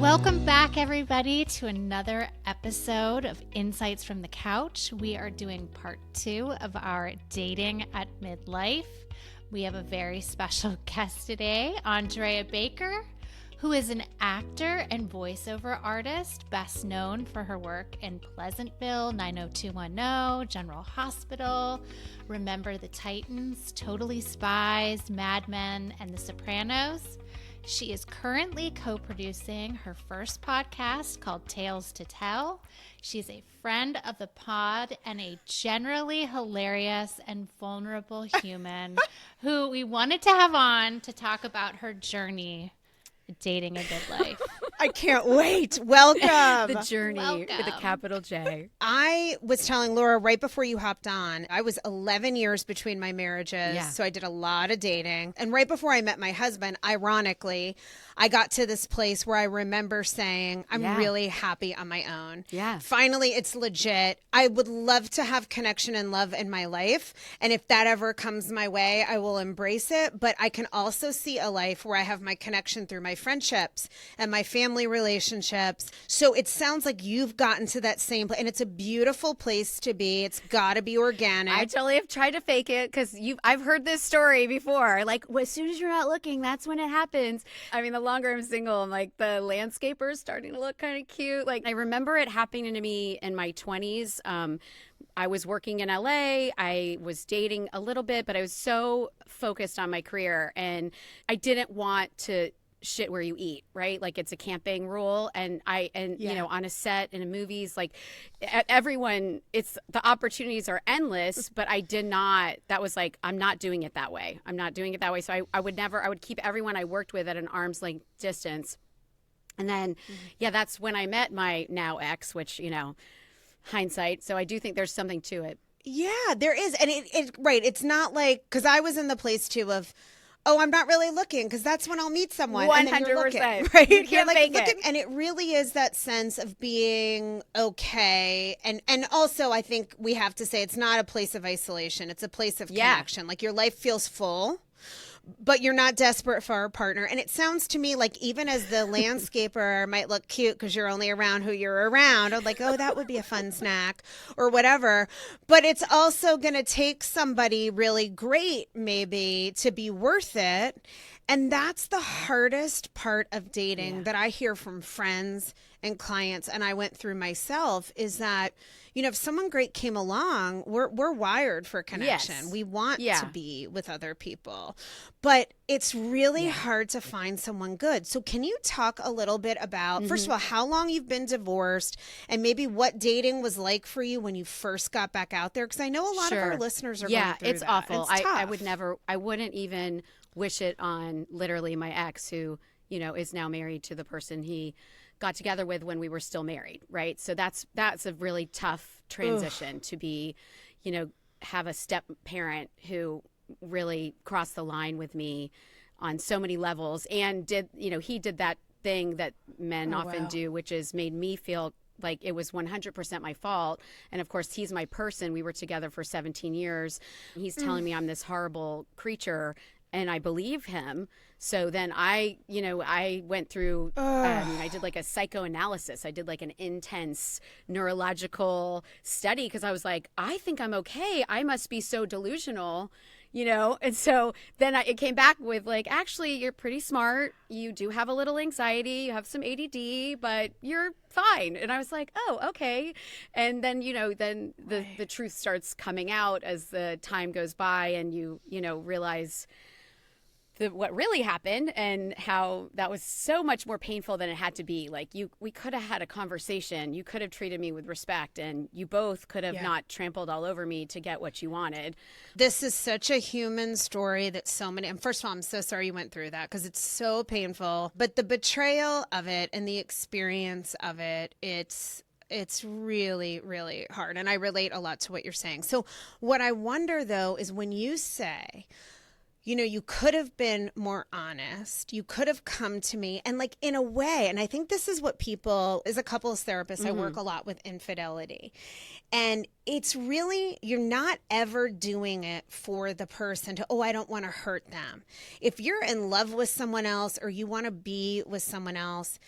Welcome back, everybody, to another episode of Insights from the Couch. We are doing part 2 of our Dating at Midlife. We have a very special guest today, Andrea Baker, who is an actor and voiceover artist, best known for her work in Pleasantville, 90210, General Hospital, Remember the Titans, Totally Spies, Mad Men, and The Sopranos. She is currently co-producing her first podcast called Tales to Tell. She's a friend of the pod and a generally hilarious and vulnerable human who we wanted to have on to talk about her journey dating a midlife. I can't wait. Welcome. The journey with a capital J. I was telling Laura right before you hopped on, I was 11 years between my marriages. Yeah. So I did a lot of dating. And right before I met my husband, ironically, I got to this place where I remember saying, I'm really happy on my own. Yeah. Finally, it's legit. I would love to have connection and love in my life. And if that ever comes my way, I will embrace it. But I can also see a life where I have my connection through my friendships and my family relationships. So it sounds like you've gotten to that same place. And it's a beautiful place to be. It's got to be organic. I totally have tried to fake it because I've heard this story before. Like, as soon as you're not looking, that's when it happens. I mean, the longer I'm single, I'm like, the landscaper's starting to look kind of cute. Like, I remember it happening to me in my 20s. I was working in LA. I was dating a little bit, but I was so focused on my career and I didn't want to shit where you eat, right? Like, it's a camping rule. And you know, on a set in movies, like everyone, the opportunities are endless, but I did not, that was like, I'm not doing it that way. I'm not doing it that way. So I would keep everyone I worked with at an arm's length distance. And then, that's when I met my now ex, which, you know, hindsight. So I do think there's something to it. Yeah, there is. And it's not like, because I was in the place too of, oh, I'm not really looking because that's when I'll meet someone. 100%. And then you're looking, right? You can't like fake looking, it. and it really is that sense of being okay. And also, I think we have to say it's not a place of isolation. It's a place of connection. Like, your life feels full, but you're not desperate for a partner. And it sounds to me like even as the landscaper might look cute because you're only around who you're around, or like, oh, that would be a fun snack or whatever. But it's also going to take somebody really great maybe to be worth it. And that's the hardest part of dating that I hear from friends and clients, and I went through myself, is that, you know, if someone great came along, we're wired for connection. Yes. We want to be with other people. But it's really hard to find someone good. So can you talk a little bit about, first of all, how long you've been divorced and maybe what dating was like for you when you first got back out there? Because I know a lot of our listeners are going through it's that. awful. It's tough. I wouldn't even wish it on literally my ex, who, you know, is now married to the person he got together with when we were still married, right? So that's a really tough transition to be, you know, have a step parent who really crossed the line with me on so many levels, and he did that thing that men often do, which is made me feel like it was 100% my fault. And of course, he's my person. We were together for 17 years. He's telling me I'm this horrible creature, and I believe him. So then I went through, I did like a psychoanalysis. I did like an intense neurological study because I was like, I think I'm okay. I must be so delusional, you know? And so then it came back with like, actually, you're pretty smart. You do have a little anxiety. You have some ADD, but you're fine. And I was like, oh, okay. And then, you know, then the truth starts coming out as the time goes by, and you realize what really happened and how that was so much more painful than it had to be. Like, we could have had a conversation. You could have treated me with respect, and you both could have not trampled all over me to get what you wanted. This is such a human story that so many, and first of all, I'm so sorry you went through that because it's so painful, but the betrayal of it and the experience of it, it's really, really hard. And I relate a lot to what you're saying. So what I wonder though, is when you say, you know, you could have been more honest. You could have come to me and like in a way, and I think this is what people, as a couples therapist, I work a lot with infidelity. And it's really, you're not ever doing it for the person to, oh, I don't want to hurt them. If you're in love with someone else or you want to be with someone else,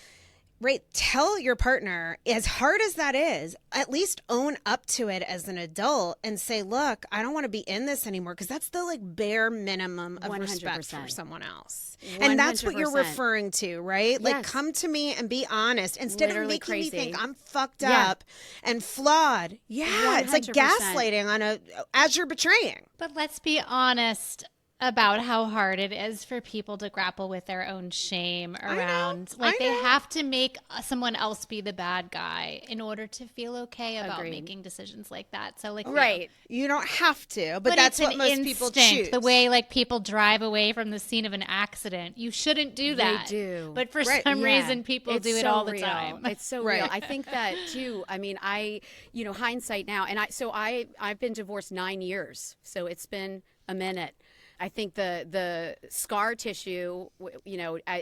Right. Tell your partner, as hard as that is, at least own up to it as an adult and say, look, I don't want to be in this anymore, because that's the like bare minimum of 100%. respect for someone else. 100%. And that's what you're referring to, right? Like, Yes. come to me and be honest instead Literally of making crazy. me think I'm fucked Yeah. up and flawed. Yeah. It's like 100%. gaslighting as you're betraying. But let's be honest about how hard it is for people to grapple with their own shame around, like, they have to make someone else be the bad guy in order to feel okay about Agreed. making decisions like that. So, like, Right. You don't have to, but that's it's what an most people choose. The way, like, people drive away from the scene of an accident, you shouldn't do that. They do. But for Right. some Yeah. reason, people It's do it so all the real. time. It's so Right. real. I think that too. I mean, hindsight now, and I've been divorced 9 years, so it's been a minute. I think the scar tissue,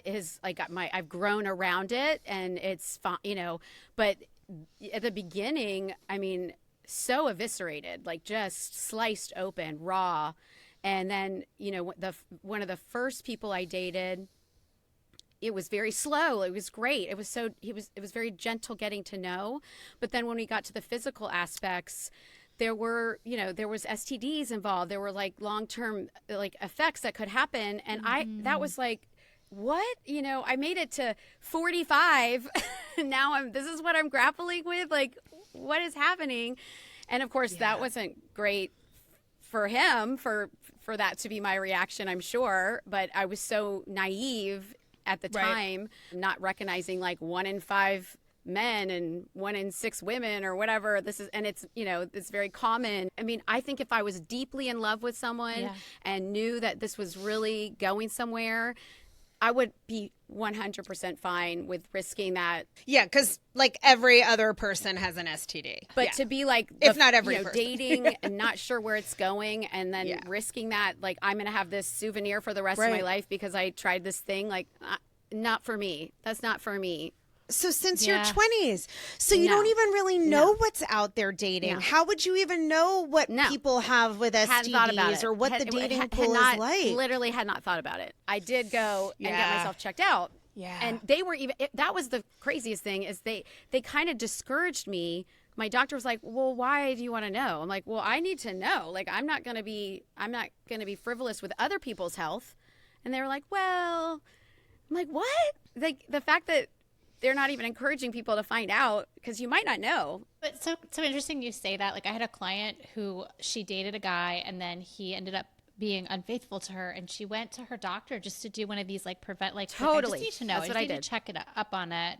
is like I've grown around it, and it's fine, but at the beginning, I mean, so eviscerated, like just sliced open, raw. And then, one of the first people I dated, it was very slow. It was great. It was very gentle getting to know. But then when we got to the physical aspects, there was STDs involved. There were like long-term like effects that could happen. And that was like, what? I made it to 45. And now this is what I'm grappling with. Like, what is happening? And of course, that wasn't great for him, for that to be my reaction, I'm sure. But I was so naive at the time, not recognizing like 1 in 5 men and 1 in 6 women or whatever this is. And it's, it's very common. I mean, I think if I was deeply in love with someone and knew that this was really going somewhere, I would be 100% fine with risking that. Yeah, because like every other person has an STD. But to be like, if not every person. dating and not sure where it's going, and then risking that, like, I'm going to have this souvenir for the rest of my life because I tried this thing, like, not for me. That's not for me. So since your 20s, so you don't even really know what's out there dating. How would you even know what people have with STDs or what the dating pool is like? Literally had not thought about it. I did go and get myself checked out. Yeah. And they were that was the craziest thing, is they kind of discouraged me. My doctor was like, well, why do you want to know? I'm like, well, I need to know. Like, I'm not going to be frivolous with other people's health. And they were like, well, I'm like, what? Like, the fact that they're not even encouraging people to find out, because you might not know. But so interesting you say that. Like, I had a client who, she dated a guy and then he ended up being unfaithful to her, and she went to her doctor just to do one of these like prevent, like, totally. I just need to know. That's what I did. To check it up on it.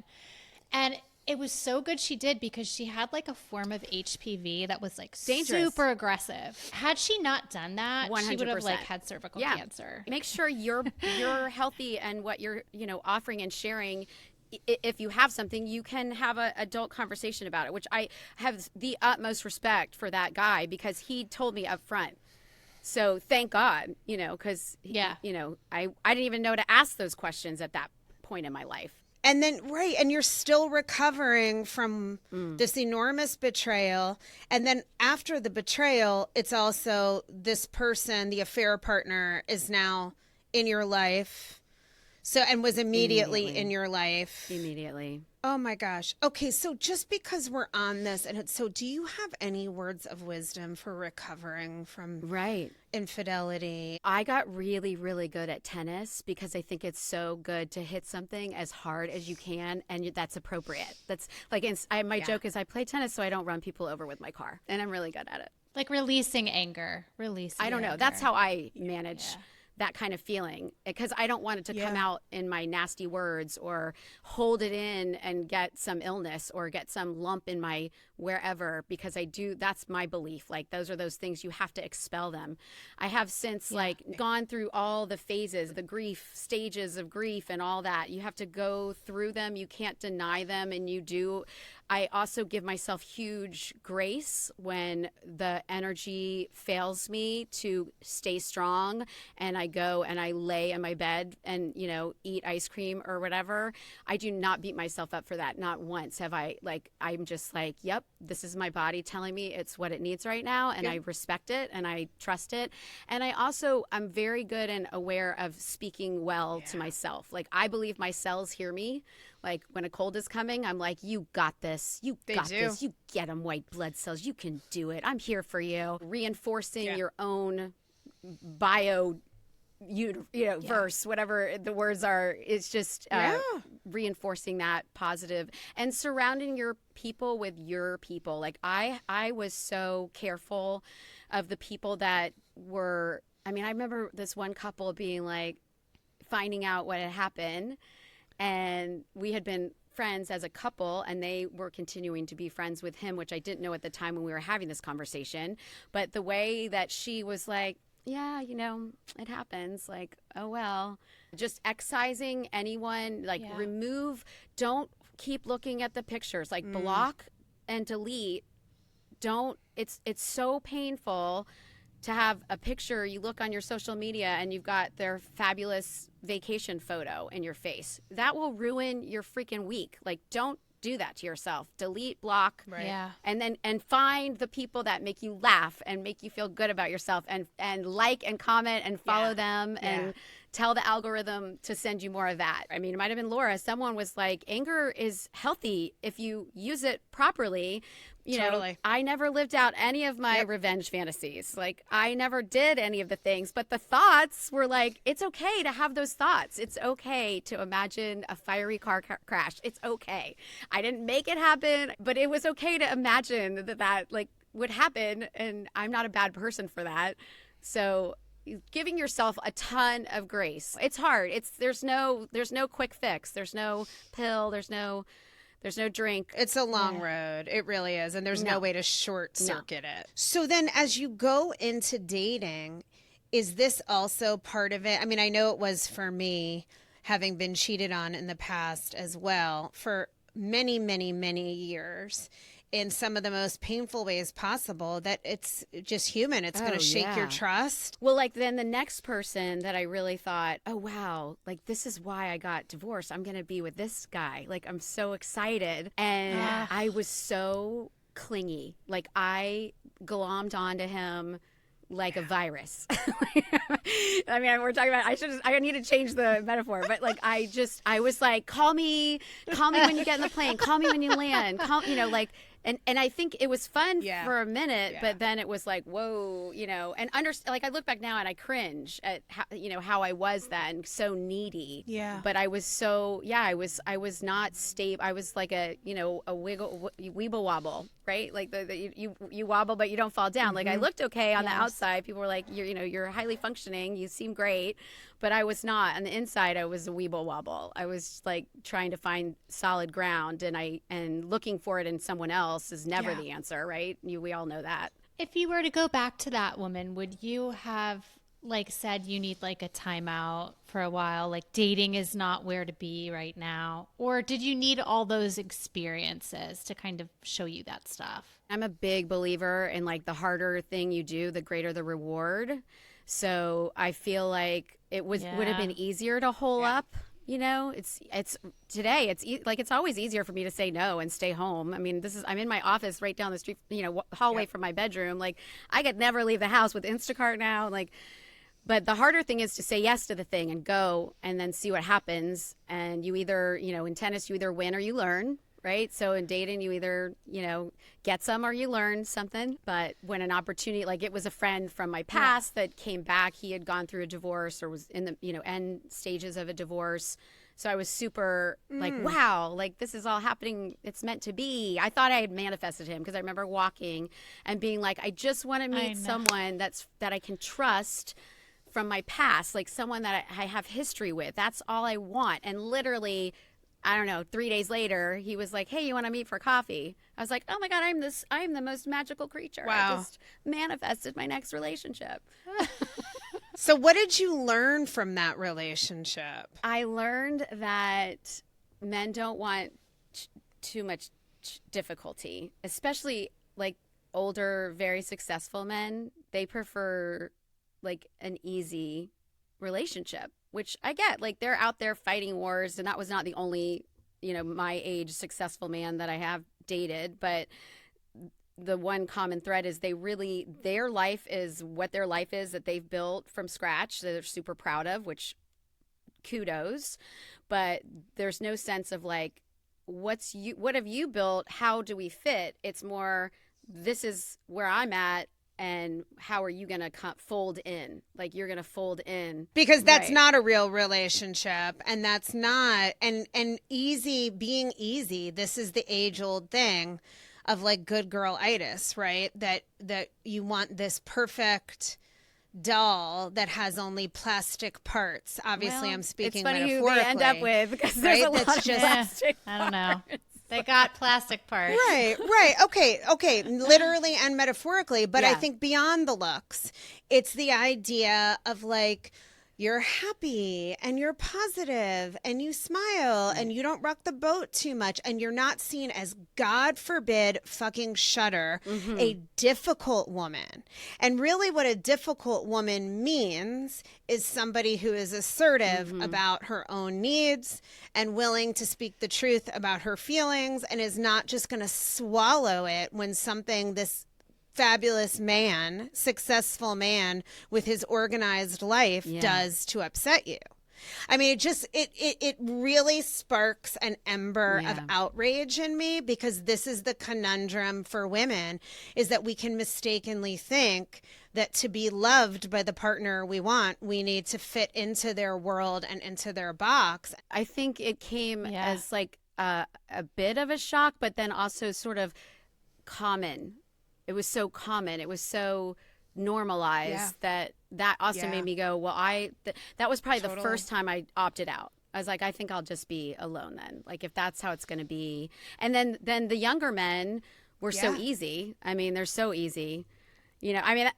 And it was so good she did, because she had like a form of HPV that was like dangerous, super aggressive. Had she not done that, 100%. she would have like had cervical cancer. Make sure you're healthy, and what you're offering and sharing. If you have something, you can have an adult conversation about it, which I have the utmost respect for that guy, because he told me up front. So thank God, because I didn't even know to ask those questions at that point in my life. And then, and you're still recovering from this enormous betrayal. And then after the betrayal, it's also this person, the affair partner, is now in your life. So, and was immediately in your life. Immediately. Oh my gosh. Okay, so just because we're on this, do you have any words of wisdom for recovering from infidelity? I got really, really good at tennis, because I think it's so good to hit something as hard as you can, and that's appropriate. That's like, my joke is I play tennis so I don't run people over with my car, and I'm really good at it. Like releasing anger, I don't know. That's how I manage that kind of feeling, because I don't want it to come out in my nasty words, or hold it in and get some illness or get some lump in my wherever, because that's my belief. Like, those are those things, you have to expel them. I have since gone through all the phases, the grief, stages of grief and all that. You have to go through them. You can't deny them, and you do. I also give myself huge grace when the energy fails me to stay strong, and I go and I lay in my bed and, eat ice cream or whatever. I do not beat myself up for that. Not once have I, I'm just like, yep, this is my body telling me it's what it needs right now, and I respect it and I trust it. And I'm very good and aware of speaking well to myself. Like, I believe my cells hear me. Like when a cold is coming, I'm like, you got this. You got this. You get them white blood cells. You can do it. I'm here for you. Reinforcing your own bio, verse, whatever the words are. It's just reinforcing that positive and surrounding your people with your people. Like I was so careful of the people that were, I remember this one couple being like, finding out what had happened, and we had been friends as a couple, and they were continuing to be friends with him, which I didn't know at the time when we were having this conversation. But the way that she was like, yeah, it happens, like, oh well, just excising anyone, like remove, don't keep looking at the pictures, like block and delete. Don't, it's so painful to have a picture, you look on your social media and you've got their fabulous vacation photo in your face. That will ruin your freaking week. Like, don't do that to yourself. Delete, block, and find the people that make you laugh and make you feel good about yourself, and like and comment and follow them and tell the algorithm to send you more of that. It might have been Laura. Someone was like, anger is healthy if you use it properly. You know, I never lived out any of my revenge fantasies. Like, I never did any of the things, but the thoughts were like, it's okay to have those thoughts. It's okay to imagine a fiery car crash. It's okay. I didn't make it happen, but it was okay to imagine that like would happen, and I'm not a bad person for that. So giving yourself a ton of grace. It's hard. There's no quick fix. There's no pill. There's no drink. It's a long road. It really is. And there's no way to short circuit it. So then as you go into dating, is this also part of it? I know it was for me, having been cheated on in the past as well for many, many, many years, in some of the most painful ways possible, that it's just human. It's going to shake your trust. Well, like then the next person that I really thought, oh, wow, like this is why I got divorced. I'm going to be with this guy. Like, I'm so excited. And I was so clingy. Like, I glommed onto him like a virus. We're talking about, I need to change the metaphor, but like, I was like, call me when you get in the plane, call me when you land, and I think it was fun for a minute, but then it was like, whoa, and like I look back now and I cringe at how I was then, so needy. Yeah. But I was so, I was not stable. I was like a weeble wobble, right? Like you wobble, but you don't fall down. Mm-hmm. Like I looked okay on the outside. People were like, you're highly functioning. You seem great. But I was not. On the inside, I was a weeble wobble. I was like trying to find solid ground, and looking for it in someone else is never the answer, right? We all know that. If you were to go back to that woman, would you have said you need a timeout for a while? Like, dating is not where to be right now? Or did you need all those experiences to kind of show you that stuff? I'm a big believer in the harder thing you do, the greater the reward. So I feel like it would have been easier to hole up. It's today. It's always easier for me to say no and stay home. I'm in my office right down the street, hallway from my bedroom. Like, I could never leave the house with Instacart now. But the harder thing is to say yes to the thing and go and then see what happens. And you either, in tennis, you either win or you learn. Right. So in dating, you either, get some or you learn something. But when an opportunity, like it was a friend from my past that came back, he had gone through a divorce or was in the, end stages of a divorce. So I was super wow, this is all happening. It's meant to be. I thought I had manifested him because I remember walking and being like, I just want to meet someone that I can trust from my past, like someone that I have history with. That's all I want. And literally, I don't know, 3 days later, he was like, hey, you want to meet for coffee? I was like, oh my God, I'm the most magical creature. Wow. I just manifested my next relationship. So what did you learn from that relationship? I learned that men don't want too much difficulty, especially older, very successful men. They prefer an easy relationship, which I get. They're out there fighting wars, and that was not the only, my age successful man that I have dated, but the one common thread is their life is what their life is that they've built from scratch that they're super proud of, which kudos. but there's no sense of like, what have you built? How do we fit? It's more, this is where I'm at. And how are you going to fold in? Like, you're going to fold in. Because that's not a real relationship. And that's not, and being easy, this is the age-old thing of like good girl-itis, right? That you want this perfect doll that has only plastic parts. Obviously, I'm speaking metaphorically. It's funny who they end up with, because there's a lot of plastic I don't know. They got plastic parts. Right. Okay. Literally and metaphorically. But I think beyond the looks, it's the idea of like, you're happy and you're positive and you smile and you don't rock the boat too much and you're not seen as, God forbid, fucking shudder, a difficult woman. And really what a difficult woman means is somebody who is assertive about her own needs and willing to speak the truth about her feelings and is not just going to swallow it when something this fabulous man, successful man with his organized life does to upset you. I mean, it really sparks an ember of outrage in me, because this is the conundrum for women, is that we can mistakenly think that to be loved by the partner we want, we need to fit into their world and into their box. I think it came as like a bit of a shock, but then also sort of common. It was so common. It was so normalized that also made me go, well, that was probably the first time I opted out. I was like, I think I'll just be alone then. Like, if that's how it's going to be. And then the younger men were so easy. I mean, they're so easy. You know, I mean,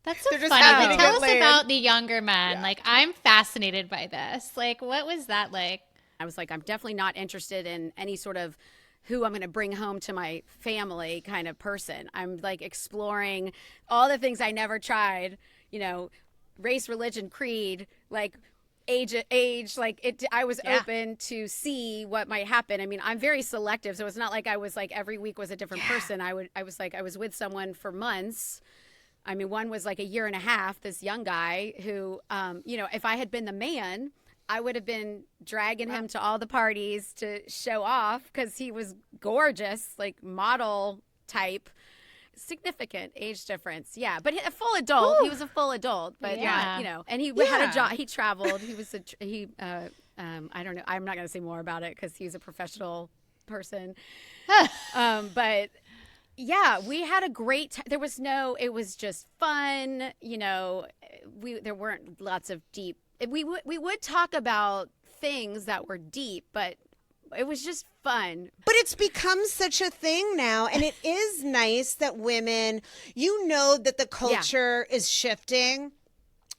that's so funny. But tell us about the younger men. Like, I'm fascinated by this. Like, what was that like? I was like, I'm definitely not interested in any sort of who I'm going to bring home to my family kind of person. I'm like exploring all the things I never tried, you know, race, religion, creed, like age, like it. I was open to see what might happen. I mean, I'm very selective. So it's not like I was like every week was a different person. I was with someone for months. I mean, one was like a year and a half, this young guy who, you know, if I had been the man, I would have been dragging him to all the parties to show off, because he was gorgeous, like model type. Significant age difference. Yeah. But a full adult. He was a full adult, but not, you know, and he had a job. He traveled. He was I don't know. I'm not going to say more about it because he's a professional person. But yeah, we had a great time. It was just fun. You know, there weren't lots of deep. We would talk about things that were deep, but it was just fun. But it's become such a thing now, and it is nice that women, you know, that the culture is shifting.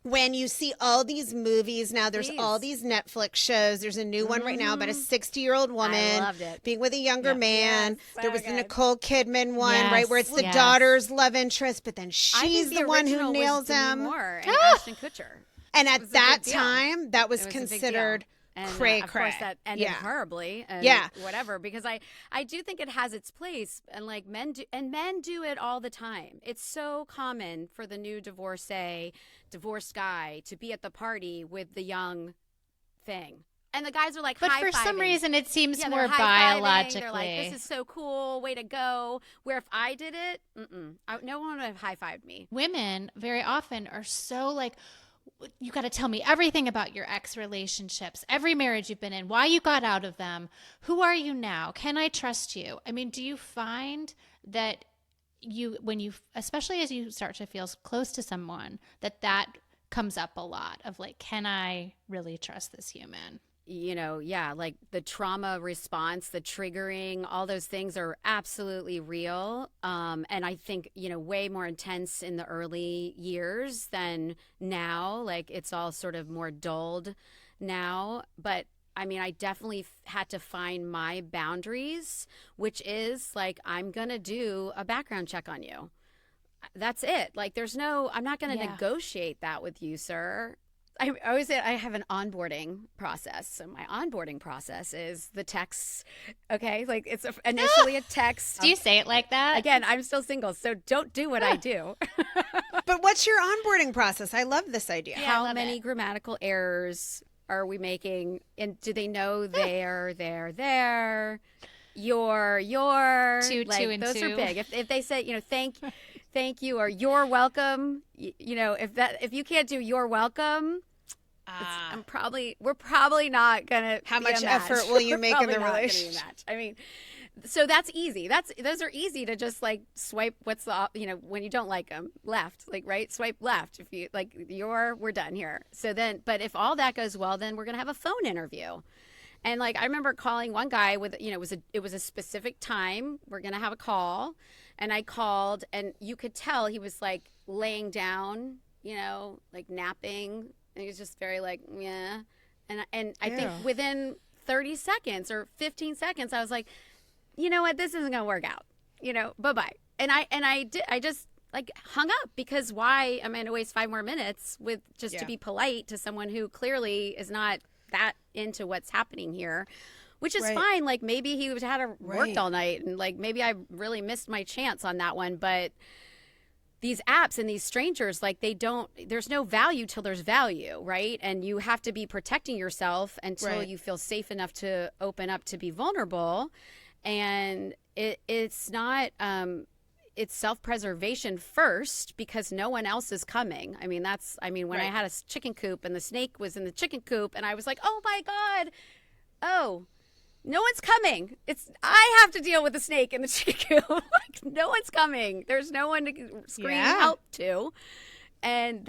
When you see all these movies now, there's all these Netflix shows. There's a new one right now about a 60-year-old woman being with a younger man. Yes, there was good. the Nicole Kidman one, right, where it's the daughter's love interest, but then she's the one who nails him. Moore and Ashton Kutcher. And at that time, that was considered cray-cray. Of course, that ended horribly and whatever, because I do think it has its place, and like men do it all the time. It's so common for the new divorced guy to be at the party with the young thing. And the guys are like high-fiving. But for some reason, it seems more biologically. They're like, this is so cool, way to go. Where if I did it, no one would have high-fived me. Women very often are so like, you got to tell me everything about your ex relationships, every marriage you've been in, why you got out of them, who are you now, can I trust you? I mean, do you find that especially as you start to feel close to someone, that comes up a lot of like, can I really trust this human? You know, like the trauma response, the triggering, all those things are absolutely real. And I think, you know, way more intense in the early years than now. Like, it's all sort of more dulled now. But I mean, I definitely had to find my boundaries, which is like, I'm going to do a background check on you. That's it. Like, I'm not going to negotiate that with you, sir. I always say I have an onboarding process. So my onboarding process is the texts. Okay, like it's initially a text. Do you say it like that? Again, I'm still single, so don't do what I do. But what's your onboarding process? I love this idea. How many grammatical errors are we making? And do they know they're there? Your, Two, like, two, and those two. are big. If they say, thank you, or you're welcome, if you can't do you're welcome, we're probably not gonna. How be a much match. effort will you We're make in probably the not gonna be a relationship? match. I mean, so that's easy. Those are easy to just like swipe. What's the when you don't like them, left, like right, swipe left. If you like, we're done here. So then, but if all that goes well, then we're gonna have a phone interview. And like I remember calling one guy with it was a specific time. We're gonna have a call, and I called, and you could tell he was like laying down, like napping. And he was just very like, yeah. And I think within 30 seconds or 15 seconds, I was like, you know what, this isn't gonna work out. Bye-bye. And I just like hung up, because why am I gonna waste 5 more minutes to be polite to someone who clearly is not that into what's happening here, which is fine. Like maybe he had worked all night, and like maybe I really missed my chance on that one. But these apps and these strangers, like there's no value till there's value, right? And you have to be protecting yourself until you feel safe enough to open up, to be vulnerable. And it's not it's self-preservation first, because no one else is coming. I mean, when I had a chicken coop and the snake was in the chicken coop, and I was like, oh my God, no one's coming. I have to deal with the snake in the chicken coop. Like, no one's coming. There's no one to scream help to. And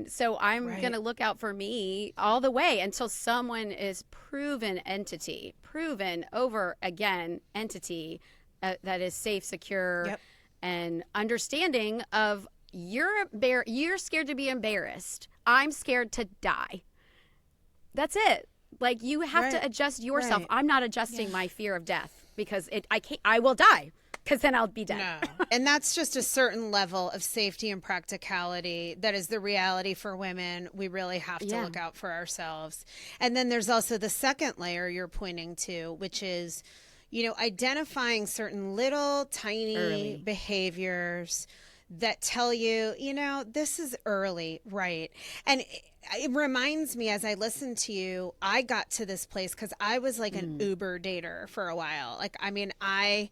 so I'm going to look out for me all the way until someone is proven over again entity that is safe, secure, and understanding of you're scared to be embarrassed. I'm scared to die. That's it. Like, you have to adjust yourself. I'm not adjusting my fear of death, because I will die, because then I'll be dead. No. And that's just a certain level of safety and practicality that is the reality for women. We really have to look out for ourselves. And then there's also the second layer you're pointing to, which is, identifying certain little tiny behaviors that tell you, this is early, right? And it reminds me, as I listen to you, I got to this place because I was like an Uber dater for a while. Like, I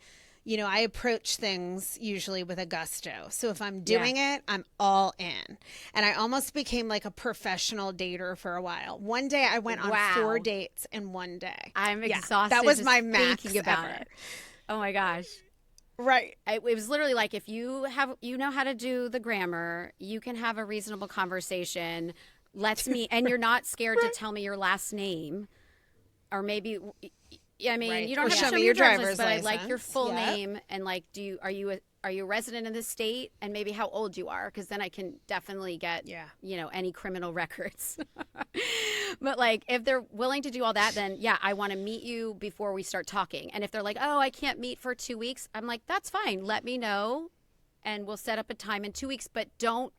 approach things usually with a gusto. So if I'm doing it, I'm all in. And I almost became like a professional dater for a while. One day I went on 4 dates in one day. I'm exhausted. That was just my max thinking about ever. it. Oh my gosh. Right. It was literally like, if you know how to do the grammar, you can have a reasonable conversation. And you're not scared to tell me your last name, or maybe, you don't have to show me your driver's license, but I'd like your full name, and like, are you a resident in this state, and maybe how old you are, because then I can definitely get any criminal records. But like, if they're willing to do all that, then I want to meet you before we start talking. And if they're like, oh, I can't meet for 2 weeks, I'm like, that's fine, let me know, and we'll set up a time in 2 weeks, but don't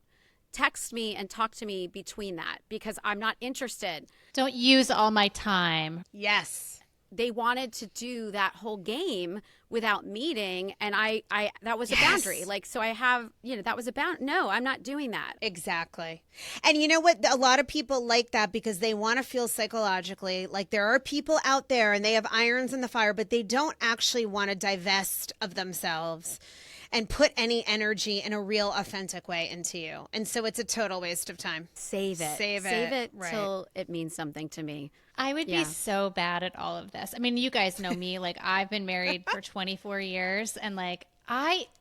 text me and talk to me between that, because I'm not interested. Don't use all my time. Yes. They wanted to do that whole game without meeting, and I that was a boundary. Like, so I have, that was a bound. No, I'm not doing that. Exactly. And you know what? A lot of people like that because they want to feel psychologically like there are people out there and they have irons in the fire, but they don't actually want to divest of themselves and put any energy in a real authentic way into you. And so it's a total waste of time. Save it till it means something to me. I would be so bad at all of this. I mean, you guys know me. Like, I've been married for 24 years, and like,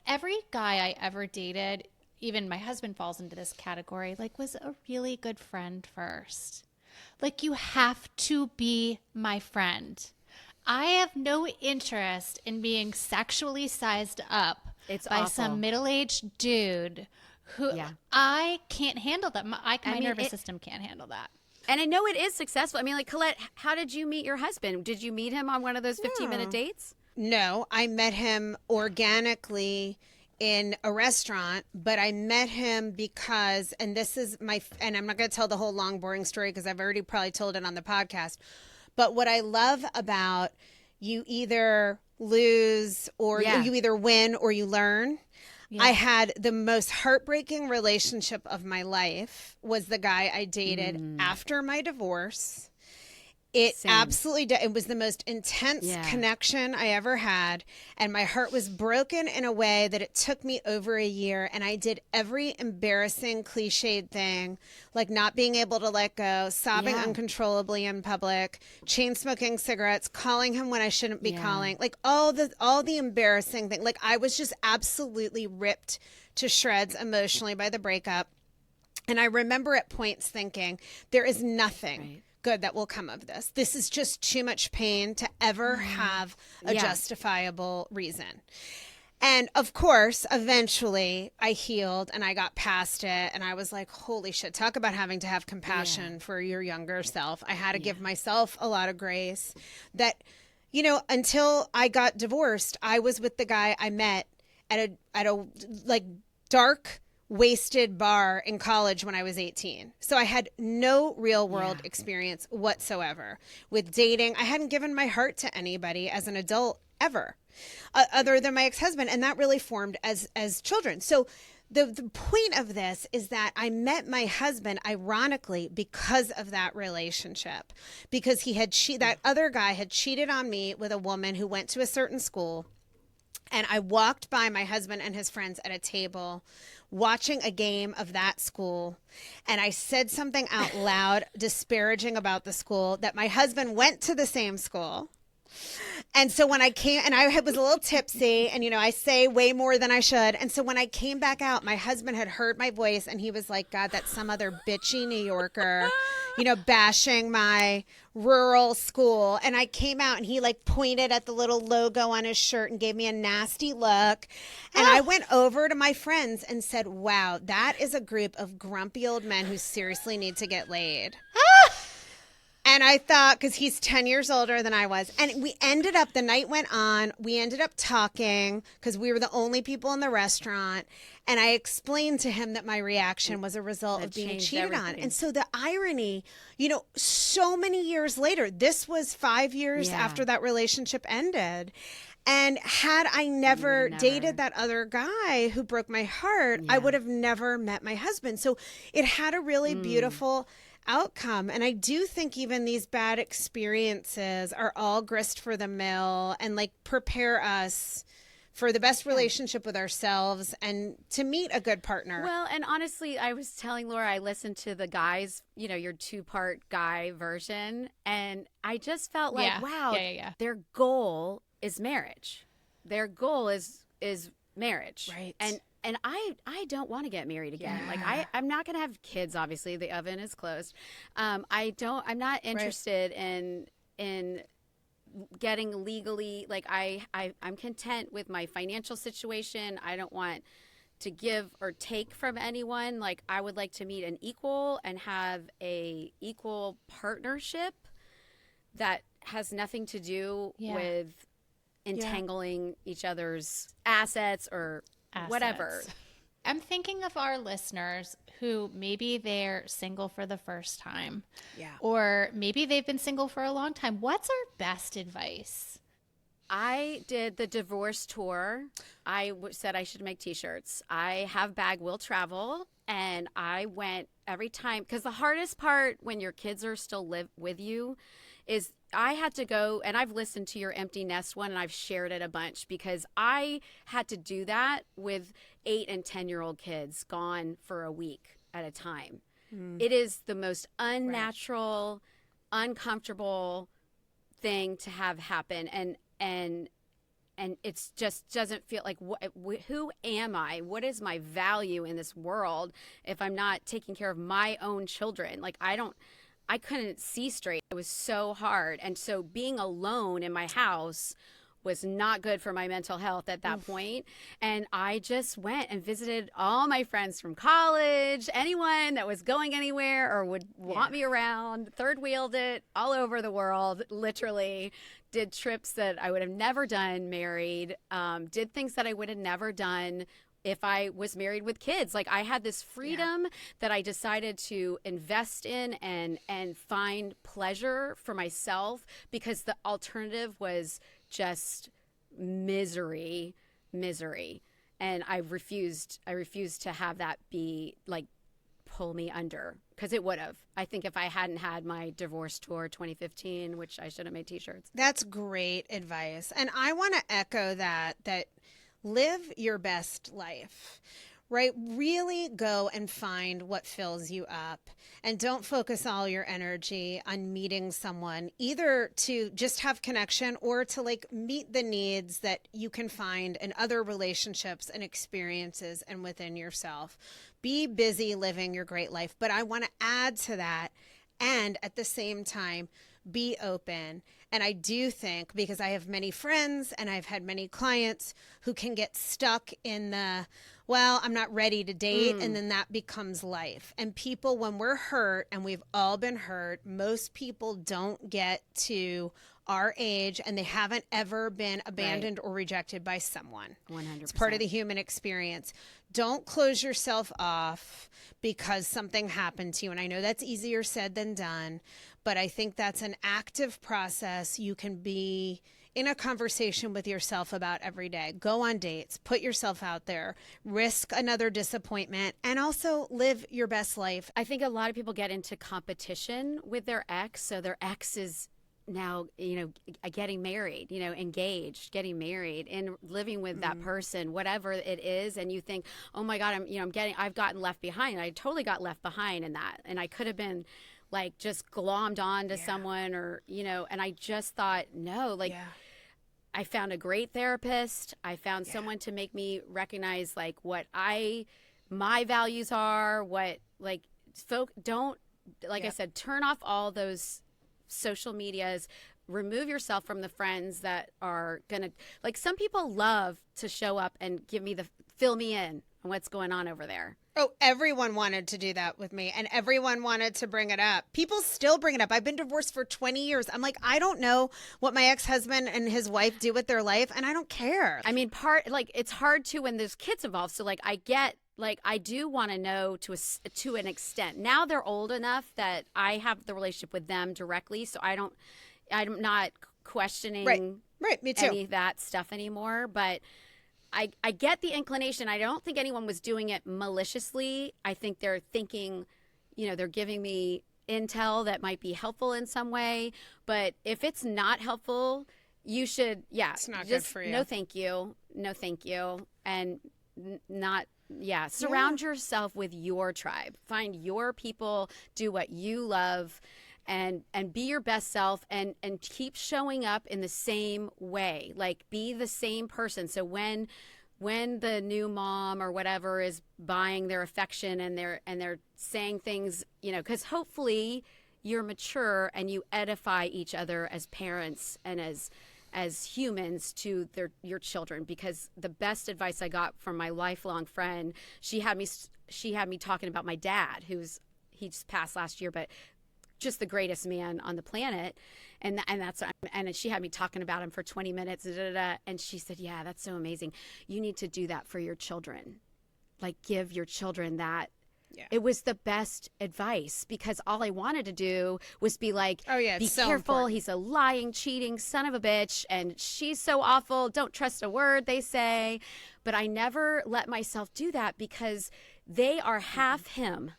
every guy I ever dated, even my husband falls into this category, like, was a really good friend first. Like, you have to be my friend. I have no interest in being sexually sized up by some middle-aged dude who I can't handle that. My nervous system can't handle that. And I know it is successful. I mean, like, Colette, how did you meet your husband? Did you meet him on one of those 15-minute dates? No, I met him organically in a restaurant, but I met him because, and I'm not going to tell the whole long, boring story because I've already probably told it on the podcast, but what I love about you either lose or you either win or you learn. Yeah. I had the most heartbreaking relationship of my life was the guy I dated after my divorce. It Same. absolutely did. It was the most intense connection I ever had. And my heart was broken in a way that it took me over a year. And I did every embarrassing, cliched thing, like not being able to let go, sobbing uncontrollably in public, chain smoking cigarettes, calling him when I shouldn't be calling, like all the embarrassing things. Like I was just absolutely ripped to shreds emotionally by the breakup. And I remember at points thinking, there is nothing good that will come of this. This is just too much pain to ever have a justifiable reason. And of course, eventually I healed and I got past it. And I was like, holy shit, talk about having to have compassion for your younger self. I had to give myself a lot of grace that, you know, until I got divorced, I was with the guy I met at a like dark, wasted bar in college when I was 18. So I had no real world experience whatsoever with dating. I hadn't given my heart to anybody as an adult ever, other than my ex-husband. And that really formed as children. So the point of this is that I met my husband, ironically, because of that relationship, because that other guy had cheated on me with a woman who went to a certain school. And I walked by my husband and his friends at a table watching a game of that school. And I said something out loud disparaging about the school, that my husband went to the same school. And so when I came, and I was a little tipsy, and, you know, I say way more than I should. And so when I came back out, my husband had heard my voice and he was like, God, that's some other bitchy New Yorker, you know, bashing my rural school. And I came out and he like pointed at the little logo on his shirt and gave me a nasty look. And I went over to my friends and said, wow, that is a group of grumpy old men who seriously need to get laid. And I thought, because he's 10 years older than I was. And we ended up, the night went on, we ended up talking because we were the only people in the restaurant. And I explained to him that my reaction was a result of being cheated on. And so the irony, you know, so many years later, this was 5 years after that relationship ended. And had I never dated that other guy who broke my heart, I would have never met my husband. So it had a really beautiful outcome. And I do think even these bad experiences are all grist for the mill and like prepare us for the best relationship with ourselves and to meet a good partner. Well, and honestly, I was telling Laura, I listened to the guys, you know, your 2-part guy version, and I just felt like, wow, their goal is marriage. Their goal is marriage. Right. And I don't want to get married again. Like I'm not going to have kids. Obviously, the oven is closed. I'm not interested in getting legally. Like I'm content with my financial situation. I don't want to give or take from anyone. Like I would like to meet an equal and have a equal partnership that has nothing to do with entangling each other's assets or whatever. I'm thinking of our listeners who maybe they're single for the first time. Yeah. Or maybe they've been single for a long time. What's our best advice? I did the divorce tour. I said I should make t-shirts. I have bag will travel, and I went every time, because the hardest part when your kids are still live with you is I had to go, and I've listened to your empty nest one and I've shared it a bunch, because I had to do that with 8 and 10-year-old kids gone for a week at a time. It is the most unnatural, uncomfortable thing to have happen. And it's just doesn't feel like, who am I? What is my value in this world if I'm not taking care of my own children? Like I couldn't see straight. It was so hard. And so being alone in my house was not good for my mental health at that point. And I just went and visited all my friends from college, anyone that was going anywhere or would want me around, third wheeled it all over the world, literally. Did trips that I would have never done married, did things that I would have never done if I was married with kids. Like I had this freedom that I decided to invest in and find pleasure for myself, because the alternative was just misery. And I refused to have that be like pull me under, because it would have. I think if I hadn't had my divorce tour 2015, which I should have made t-shirts. That's great advice. And I want to echo that live your best life, right? Really go and find what fills you up, and don't focus all your energy on meeting someone, either to just have connection or to like meet the needs that you can find in other relationships and experiences and within yourself. Be busy living your great life. But I want to add to that, and at the same time, be open. And I do think, because I have many friends and I've had many clients who can get stuck in the, well, I'm not ready to date. And then that becomes life. And people, when we're hurt, and we've all been hurt, most people don't get to our age and they haven't ever been abandoned or rejected by someone. 100%. It's part of the human experience. Don't close yourself off because something happened to you. And I know that's easier said than done, but I think that's an active process you can be in a conversation with yourself about every day. Go on dates, put yourself out there, risk another disappointment, and also live your best life. I think a lot of people get into competition with their ex. So their ex is now, getting married, engaged, getting married, and living with that person, whatever it is. And you think, oh my God, I've gotten left behind. I totally got left behind in that. And I could have been like just glommed on to someone, or, and I just thought, no, I found a great therapist. I found someone to make me recognize like what my values are, what like don't, like I said, turn off all those social medias, remove yourself from the friends that are gonna, like, some people love to show up and fill me in on what's going on over there. Oh, everyone wanted to do that with me, and everyone wanted to bring it up. People still bring it up. I've been divorced for 20 years. I'm like, I don't know what my ex-husband and his wife do with their life, and I don't care. I mean, it's hard to when there's kids involved. So like, I get, like, I do want to know to an extent. Now they're old enough that I have the relationship with them directly, so I'm not questioning right, me too. any of that stuff anymore. But I get the inclination. I don't think anyone was doing it maliciously. I think they're thinking, they're giving me intel that might be helpful in some way. But if it's not helpful, you should, it's not good for you. No, thank you. And surround yourself with your tribe. Find your people, do what you love, and be your best self, and keep showing up in the same way. Like, be the same person. So when the new mom or whatever is buying their affection and they're saying things, because hopefully you're mature and you edify each other as parents and as humans to your children. Because the best advice I got from my lifelong friend, she had me talking about my dad, he just passed last year, but just the greatest man on the planet. And she had me talking about him for 20 minutes, and she said, yeah, that's so amazing. You need to do that for your children. Like, give your children that. Yeah. It was the best advice, because all I wanted to do was be like, be so careful. Important. He's a lying, cheating son of a bitch, and she's so awful. Don't trust a word they say. But I never let myself do that, because they are half him.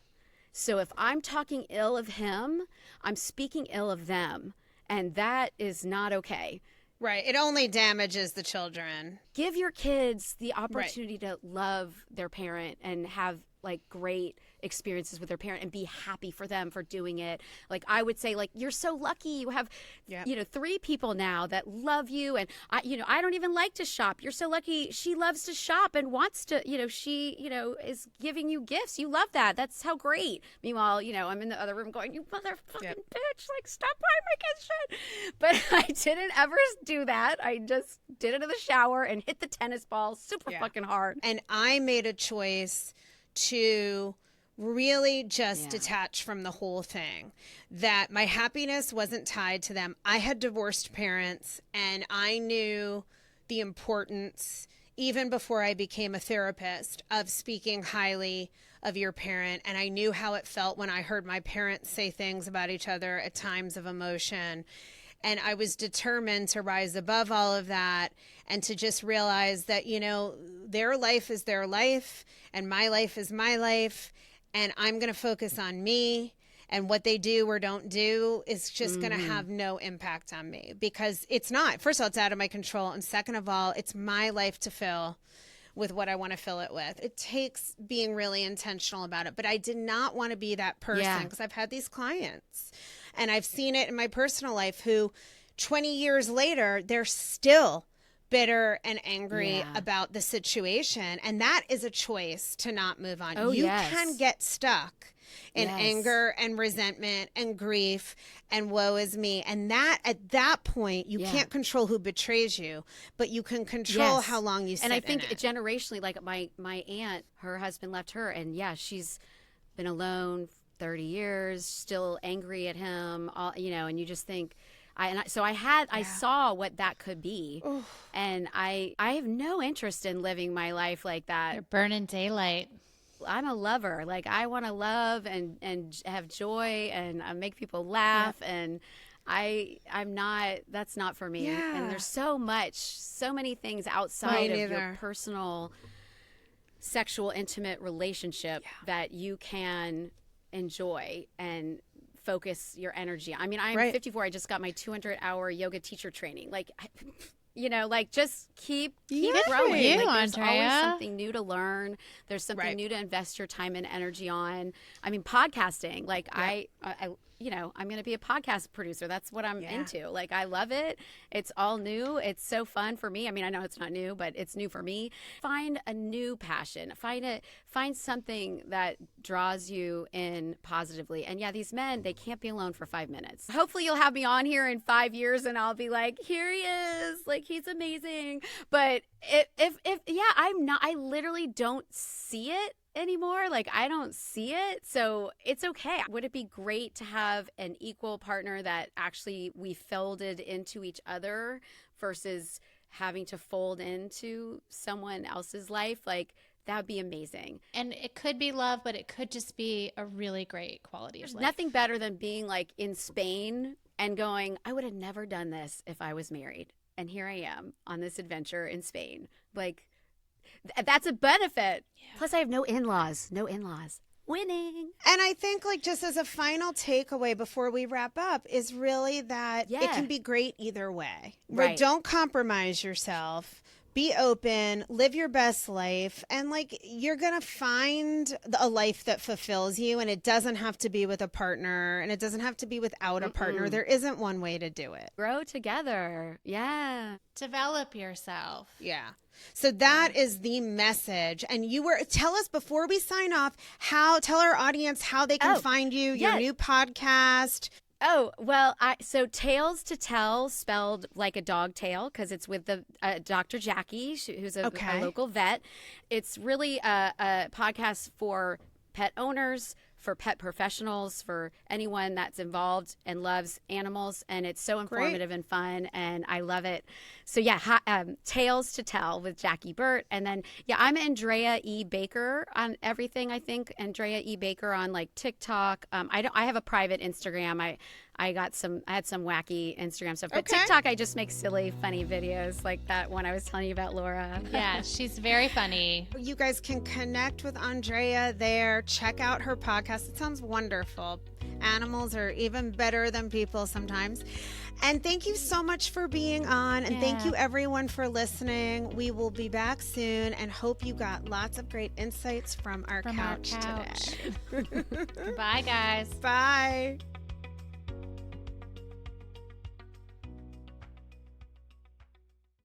So if I'm talking ill of him, I'm speaking ill of them. And that is not okay. Right. It only damages the children. Give your kids the opportunity to love their parent and have like great experiences with their parent and be happy for them for doing it. Like, I would say, like, you're so lucky you have, 3 people now that love you. And I don't even like to shop. You're so lucky she loves to shop and wants to, she, is giving you gifts. You love that. That's how great. Meanwhile, I'm in the other room going, you motherfucking bitch, like, stop buying my kids shit. But I didn't ever do that. I just did it in the shower and hit the tennis ball super fucking hard. And I made a choice to really just detach from the whole thing, that my happiness wasn't tied to them. I had divorced parents, and I knew the importance, even before I became a therapist, of speaking highly of your parent. And I knew how it felt when I heard my parents say things about each other at times of emotion. And I was determined to rise above all of that and to just realize that, their life is their life and my life is my life. And I'm going to focus on me, and what they do or don't do is just going to have no impact on me, because it's not. First of all, it's out of my control. And second of all, it's my life to fill with what I want to fill it with. It takes being really intentional about it. But I did not want to be that person, because I've had these clients and I've seen it in my personal life who 20 years later, they're still bitter and angry about the situation. And that is a choice to not move on. You can get stuck in anger and resentment and grief and woe is me. And that at that point, you can't control who betrays you, but you can control how long you sit in it. And I think generationally, like my aunt, her husband left her, and she's been alone 30 years, still angry at him, and you just think, I saw what that could be. Oof. And I have no interest in living my life like that. You're burning daylight. I'm a lover. Like, I want to love and have joy and make people laugh. And I'm not, that's not for me. Yeah. And there's so many things outside of your personal sexual intimate relationship that you can enjoy and focus your energy. I mean, I'm 54. I just got my 200-hour yoga teacher training. Like, just keep it growing. There's always something new to learn. There's something new to invest your time and energy on. I mean, podcasting. Like, I I'm going to be a podcast producer. That's what I'm into. Like, I love it. It's all new. It's so fun for me. I mean, I know it's not new, but it's new for me. Find a new passion. Find something that draws you in positively. And these men, they can't be alone for 5 minutes. Hopefully you'll have me on here in 5 years and I'll be like, here he is. Like, he's amazing. But I literally don't see it anymore. Like, I don't see it. So it's okay. Would it be great to have an equal partner that actually we folded into each other versus having to fold into someone else's life? Like, that would be amazing. And it could be love, but it could just be a really great quality of life. Nothing better than being like in Spain and going, I would have never done this if I was married. And here I am on this adventure in Spain. Like, that's a benefit. Yeah. Plus, I have no in-laws. Winning. And I think, like, just as a final takeaway before we wrap up is really that it can be great either way. Right. Don't compromise yourself. Be open, live your best life, and like, you're going to find a life that fulfills you, and it doesn't have to be with a partner, and it doesn't have to be without a partner. There isn't one way to do it. Grow together. Yeah. Develop yourself. Yeah. So that is the message. And tell us before we sign off, tell our audience how they can find you, your new podcast. Oh, well, so Tales to Tell, spelled like a dog tail, because it's with the Dr. Jackie, who's a local vet. It's really a podcast for pet owners, for pet professionals, for anyone that's involved and loves animals. And it's so informative and fun, and I love it. So Tales to Tell with Jackie Burt. And then, I'm Andrea E. Baker on everything, I think. Andrea E. Baker on like TikTok. I have a private Instagram. I had some wacky Instagram stuff. But TikTok, I just make silly, funny videos like that one I was telling you about, Laura. Yeah, she's very funny. You guys can connect with Andrea there. Check out her podcast. It sounds wonderful. Animals are even better than people sometimes. And thank you so much for being on. And thank you, everyone, for listening. We will be back soon and hope you got lots of great insights from our couch today. Bye, guys. Bye.